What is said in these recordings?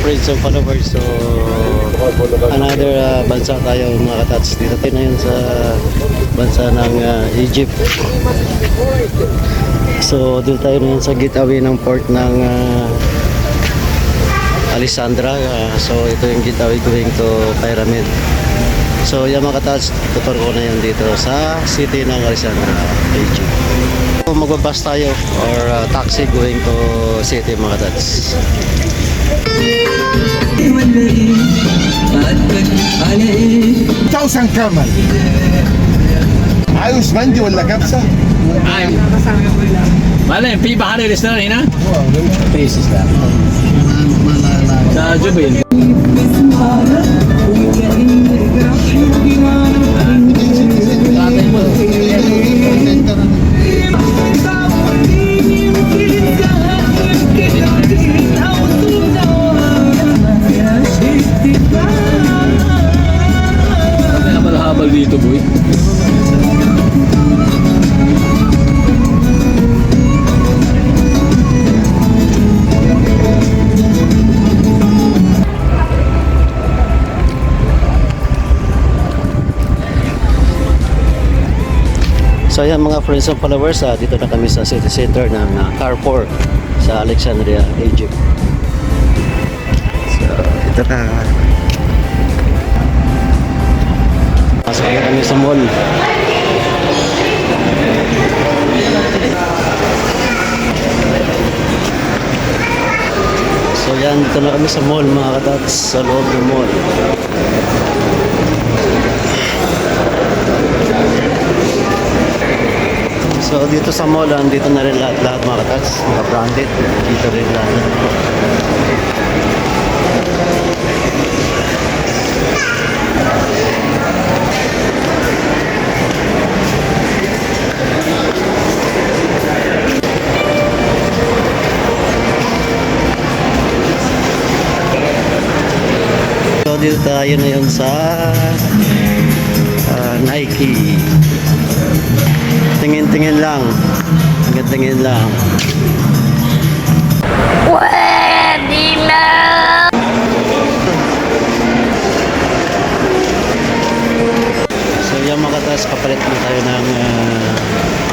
friends and followers. So another bansa tayo mga katats. Dito tayo na yun sa bansa ng Egypt. So dito tayo na yun sa gateway ng port ng Alexandra. So ito yung gateway going to Pyramid. So yung mga katats, tutor ko na yun dito sa city ng Alexandra, Egypt. So magbabas tayo or taxi going to city mga katats. توسن كمل عاوز مندي ولا كبسة؟ معلم في بحر الاسنان هنا؟ في استسلام جبل habal dito boy. So yan mga friends and followers, dito na kami sa city center ng Carrefour sa Alexandria, Egypt. So ito na. Pasok na kami sa mall. So yan, dito na kami sa mall mga katats, sa loob ng mall. So dito sa mall, dito na rin lahat mga katats, mga branded, dito rin lahat. So dito tayo na yun sa Nike. Tingin-tingin lang. Tingin-tingin lang. Pwede na! So yung mga katas, kapalit na tayo ng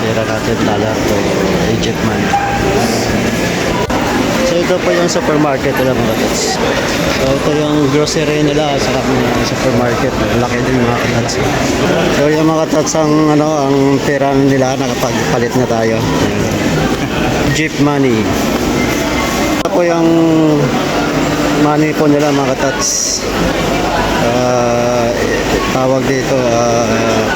pera natin lala to Egypt man. So ito po yung supermarket nila mga katas. So ito yung grocery nila sa supermarket. Laki din mga katas. So yung mga katas ang pera nila nakapagpalit na tayo. Egypt money. Ito po yung money po nila mga katas. Tawag dito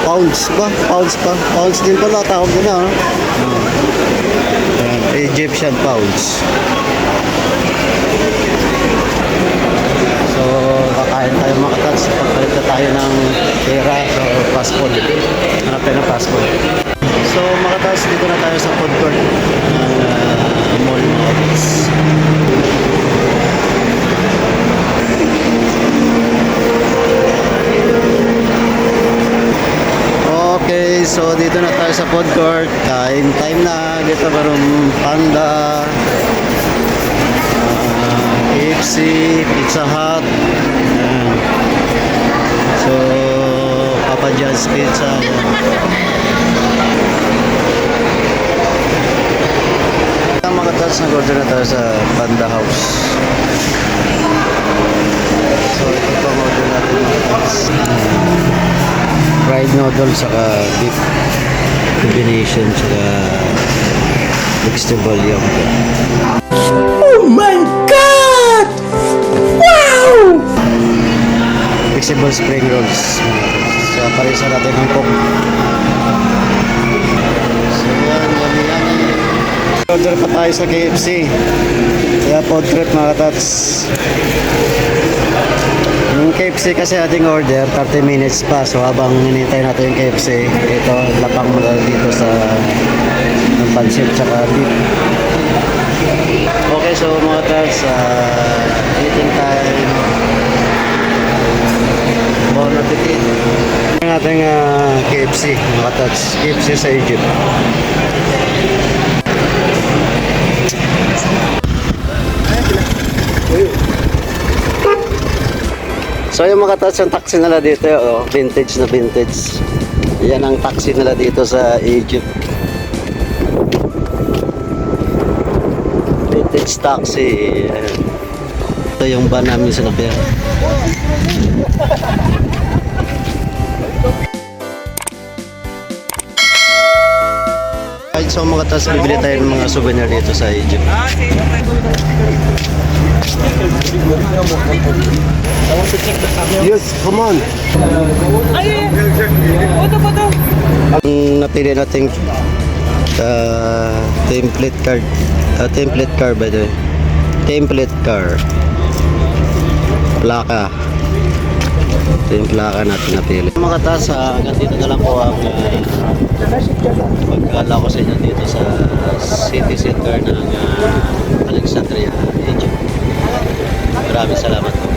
pounds ba? Pounds din pala tawag nila. Egyptian pounds. So kakain tayo mga katats, pagpalit na tayo ng pera or passport. Hanap tayo ng passport. So mga katats, dito na tayo sa food court ng mall mga katats. Okay, so dito na tayo sa food court. Time na. Dito meron Panda, KFC, Pizza Hut. So Papa John's Pizza. Mga katats, nag-order na tayo sa Panda House. So ito po ang order natin mga katats. Fried noodle saka beef combination saka vegetable yung Oh my God! Wow! vegetable spring rolls. So parisa natin ang coke. So yan, yummy. Order pa tayo sa KFC. Kaya food trip mga katats. Yung KFC kasi ating order 30 minutes pa. So habang hinintay natin yung KFC, ito lapang mo dito sa ng pansit tsaka beef. Okay, so mga katats, eating time. Bon appetit. Yung ating KFC mga katats, KFC sa Egypt. So yung mga tats, yung taxi nila dito, oh, vintage na vintage. Yan ang taxi nila dito sa Egypt. Vintage taxi. Ito yung van namin sinakyan. Kahit sa mga tats, bibili tayo ng mga souvenir dito sa Egypt. Yes, come on. Ang napili nating template car by the way. Template car. Plaka. Ito yung plaka natin napili. Mga taas, hanggang dito na lang po ang pagkala ko sa inyo dito sa city center ng Alexandria, Egypt. Maraming salamat po.